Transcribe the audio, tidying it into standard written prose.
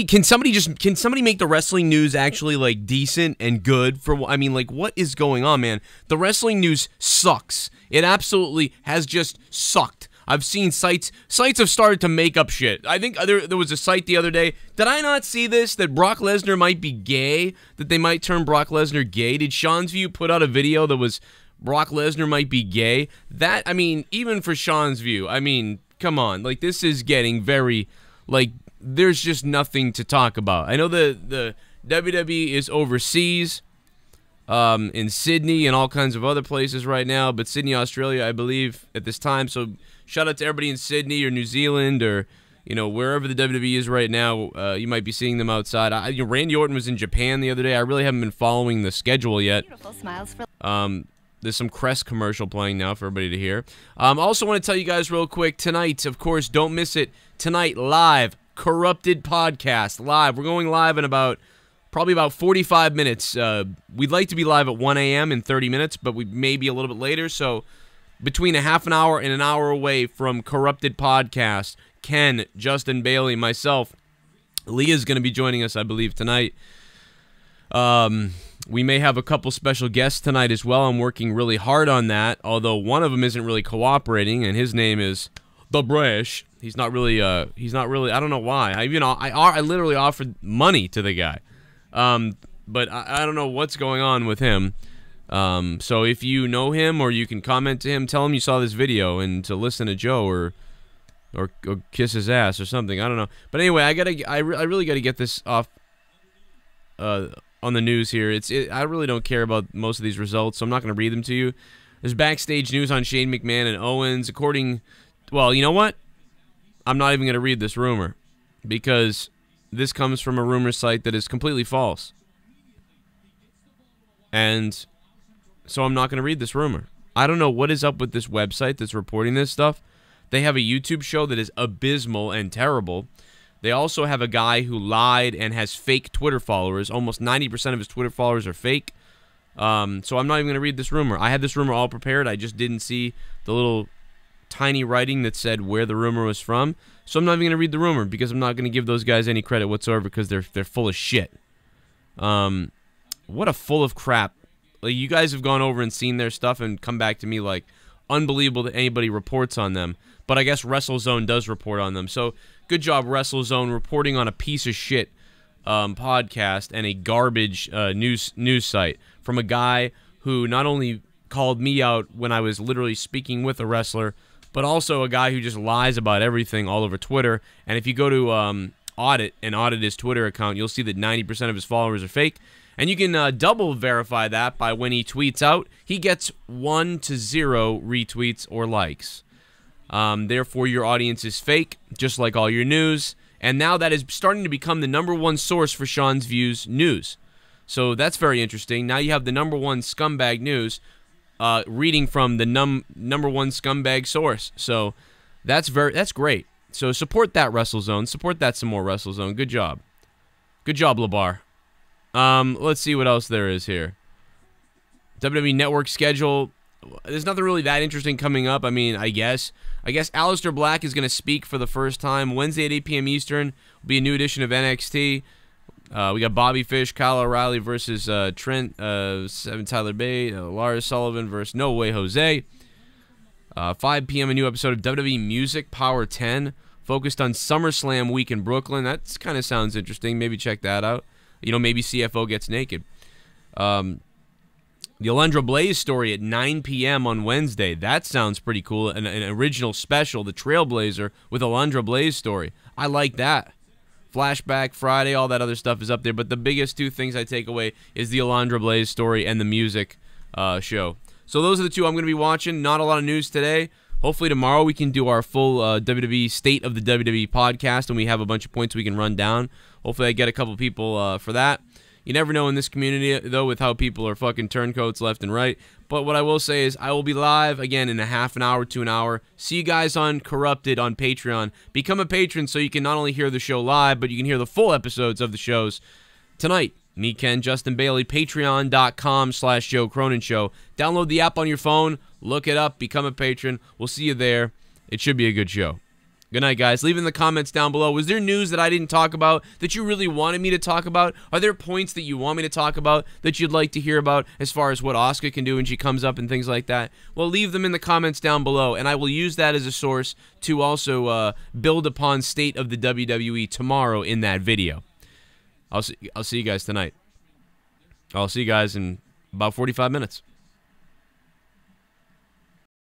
can somebody make the wrestling news actually like decent and good for, I mean, like, what is going on, man? The wrestling news sucks. It absolutely has just sucked. I've seen sites have started to make up shit. I think there was a site the other day. Did I not see this? That Brock Lesnar might be gay? That they might turn Brock Lesnar gay? Did Sean's View put out a video that was Brock Lesnar might be gay? That, I mean, even for Sean's View, I mean, come on. Like, this is getting very, like, there's just nothing to talk about. I know the WWE is overseas, in Sydney and all kinds of other places right now, but Sydney, Australia, I believe, at this time. So shout out to everybody in Sydney or New Zealand or, you know, wherever the WWE is right now. You might be seeing them outside. You know, Randy Orton was in Japan the other day. I really haven't been following the schedule yet. Beautiful smiles for there's some Crest commercial playing now for everybody to hear. I also want to tell you guys real quick, tonight, of course, don't miss it, tonight, live, Corrupted Podcast, live. We're going live in probably about 45 minutes. We'd like to be live at 1 a.m. in 30 minutes, but we may be a little bit later. So between a half an hour and an hour away from Corrupted Podcast, Ken, Justin Bailey, myself, Leah's going to be joining us, I believe, tonight. We may have a couple special guests tonight as well. I'm working really hard on that, although one of them isn't really cooperating, and his name is The Brash. He's not really, I don't know why. I literally offered money to the guy. But I don't know what's going on with him. So if you know him or you can comment to him, tell him you saw this video and to listen to Joe or kiss his ass or something. I don't know. But anyway, I really got to get this off on the news here. I really don't care about most of these results, so I'm not going to read them to you. There's backstage news on Shane McMahon and Owens. Well, you know what? I'm not even going to read this rumor because this comes from a rumor site that is completely false. And so I'm not going to read this rumor. I don't know what is up with this website that's reporting this stuff. They have a YouTube show that is abysmal and terrible. They also have a guy who lied and has fake Twitter followers. Almost 90% of his Twitter followers are fake. So I'm not even going to read this rumor. I had this rumor all prepared. I just didn't see the little tiny writing that said where the rumor was from. So I'm not even going to read the rumor because I'm not going to give those guys any credit whatsoever because they're full of shit. What a full of crap. Like, you guys have gone over and seen their stuff and come back to me like, unbelievable that anybody reports on them. But I guess Wrestlezone does report on them. So good job, Wrestlezone, reporting on a piece of shit podcast and a garbage news site from a guy who not only called me out when I was literally speaking with a wrestler, but also a guy who just lies about everything all over Twitter. And if you go to audit his Twitter account, you'll see that 90% of his followers are fake. And you can double verify that by when he tweets out, he gets 1 to 0 retweets or likes. Therefore, your audience is fake, just like all your news. And now that is starting to become the #1 source for Sean's Views news. So that's very interesting. Now you have the #1 scumbag news reading from the #1 scumbag source. So that's great. So support that, Wrestlezone. Support that some more, Wrestlezone. Good job. Good job, LeBar. Let's see what else there is here. WWE Network schedule. There's nothing really that interesting coming up. I mean, I guess Aleister Black is going to speak for the first time. Wednesday at 8 p.m. Eastern will be a new edition of NXT. We got Bobby Fish, Kyle O'Reilly versus Trent, Tyler Bate, Lars Sullivan versus No Way Jose. 5 p.m. a new episode of WWE Music Power 10, focused on SummerSlam week in Brooklyn. That kind of sounds interesting. Maybe check that out. You know, maybe CFO gets naked. The Alundra Blaze story at 9 p.m. on Wednesday. That sounds pretty cool. An original special, the Trailblazer with Alundra Blaze story. I like that. Flashback Friday, all that other stuff is up there. But the biggest two things I take away is the Alundra Blaze story and the music show. So those are the two I'm going to be watching. Not a lot of news today. Hopefully tomorrow we can do our full WWE State of the WWE podcast, and we have a bunch of points we can run down. Hopefully I get a couple people for that. You never know in this community, though, with how people are fucking turncoats left and right. But what I will say is I will be live, again, in a half an hour to an hour. See you guys on Corrupted on Patreon. Become a patron so you can not only hear the show live, but you can hear the full episodes of the shows tonight. Me, Ken, Justin Bailey, patreon.com/Joe Cronin Show. Download the app on your phone. Look it up. Become a patron. We'll see you there. It should be a good show. Good night, guys. Leave in the comments down below. Was there news that I didn't talk about that you really wanted me to talk about? Are there points that you want me to talk about that you'd like to hear about as far as what Asuka can do when she comes up and things like that? Well, leave them in the comments down below, and I will use that as a source to also build upon State of the WWE tomorrow in that video. I'll see you guys tonight. I'll see you guys in about 45 minutes.